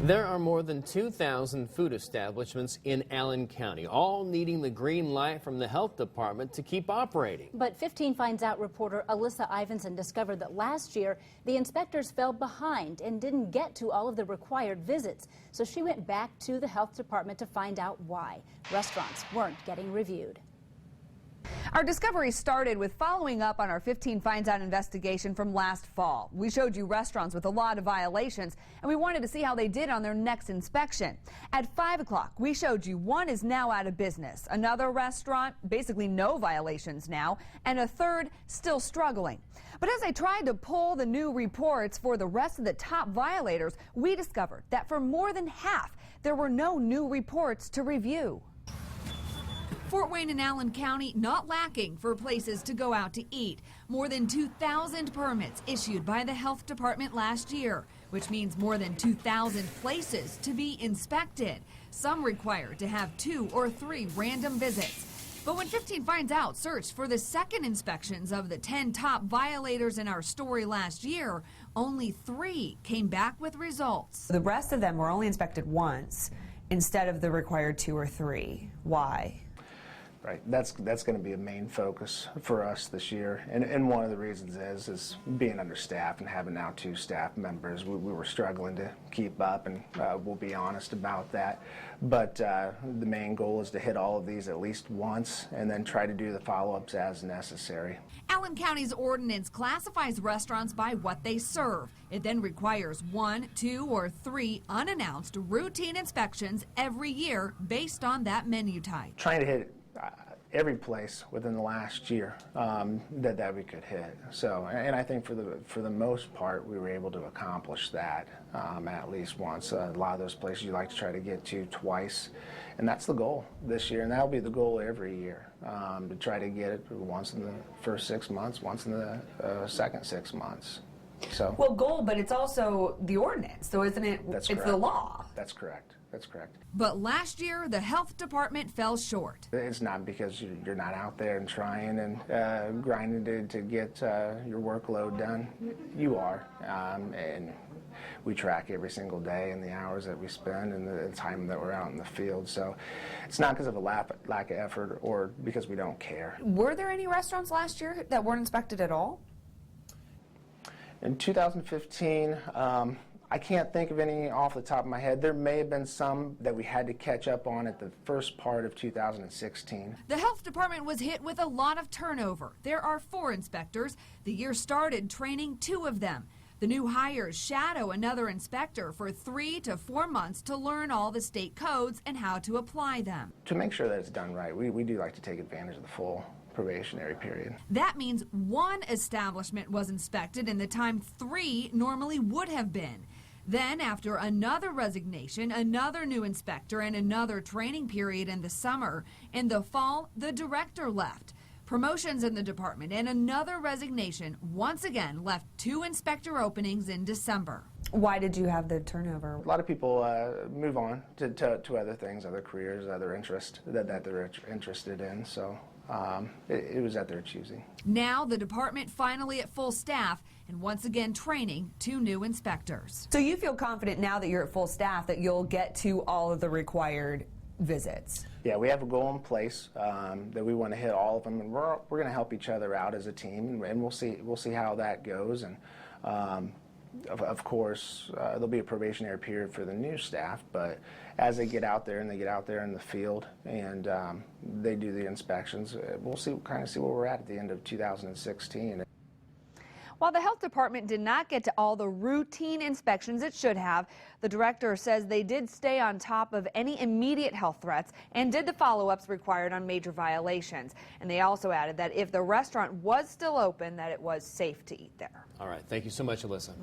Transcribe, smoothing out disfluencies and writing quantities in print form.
There are more than 2,000 food establishments in Allen County, all needing the green light from the health department to keep operating. But 15 Finds Out reporter Alyssa Ivinson discovered that last year the inspectors fell behind and didn't get to all of the required visits. So she went back to the health department to find out why restaurants weren't getting reviewed. Our discovery started with following up on our 15 Finds Out investigation from last fall. We showed you restaurants with a lot of violations, and we wanted to see how they did on their next inspection. At 5 o'clock, we showed you one is now out of business, another restaurant, basically no violations now, and a third still struggling. But as I tried to pull the new reports for the rest of the top violators, we discovered that for more than half, there were no new reports to review. Fort Wayne and Allen County not lacking for places to go out to eat. More than 2,000 permits issued by the health department last year, which means more than 2,000 places to be inspected. Some required to have 2 or 3 random visits. But when 15 Finds Out searched for the second inspections of the 10 top violators in our story last year, only 3 came back with results. The rest of them were only inspected once instead of the required 2 or 3. Why? Right, that's going to be a main focus for us this year, and one of the reasons is being understaffed and having now 2 staff members. We were struggling to keep up, and we'll be honest about that. But the main goal is to hit all of these at least once, and then try to do the follow-ups as necessary. Allen County's ordinance classifies restaurants by what they serve. It then requires 1, 2, or 3 unannounced routine inspections every year based on that menu type. Trying to hit every place within the last year that we could hit. So, and I think for the most part, we were able to accomplish that at least once. A lot of those places you like to try to get to twice, and that's the goal this year, and that'll be the goal every year, to try to get it once in the first 6 months, once in the second 6 months. So, well, goal, but it's also the ordinance, so isn't it? That's it's correct. The law. That's correct. That's correct. But last year, the health department fell short. It's not because you're not out there and trying and grinding to get your workload done. You are, and we track every single day and the hours that we spend and the time that we're out in the field. So it's not because of a lack of effort or because we don't care. Were there any restaurants last year that weren't inspected at all? In 2015, I can't think of any off the top of my head. There may have been some that we had to catch up on at the first part of 2016. The health department was hit with a lot of turnover. There are 4 inspectors. The year started training 2 of them. The new hires shadow another inspector for 3 to 4 months to learn all the state codes and how to apply them. To make sure that it's done right, we do like to take advantage of the full probationary period. That means 1 establishment was inspected in the time 3 normally would have been. Then, after another resignation, another new inspector, and another training period in the summer, in the fall, the director left. Promotions in the department and another resignation once again left 2 inspector openings in December. Why did you have the turnover? A lot of people move on to other things, other careers, other interests that they're interested in. So it was at their choosing. Now the department finally at full staff and once again training 2 new inspectors. So you feel confident now that you're at full staff that you'll get to all of the required visits? Yeah, we have a goal in place that we want to hit all of them, and we're going to help each other out as a team, and we'll see how that goes. And of course, there'll be a probationary period for the new staff, but as they get out there and they get out there in the field and they do the inspections, we'll kind of see where we're at the end of 2016. While the health department did not get to all the routine inspections it should have, the director says they did stay on top of any immediate health threats and did the follow-ups required on major violations. And they also added that if the restaurant was still open, that it was safe to eat there. All right. Thank you so much, Alyssa.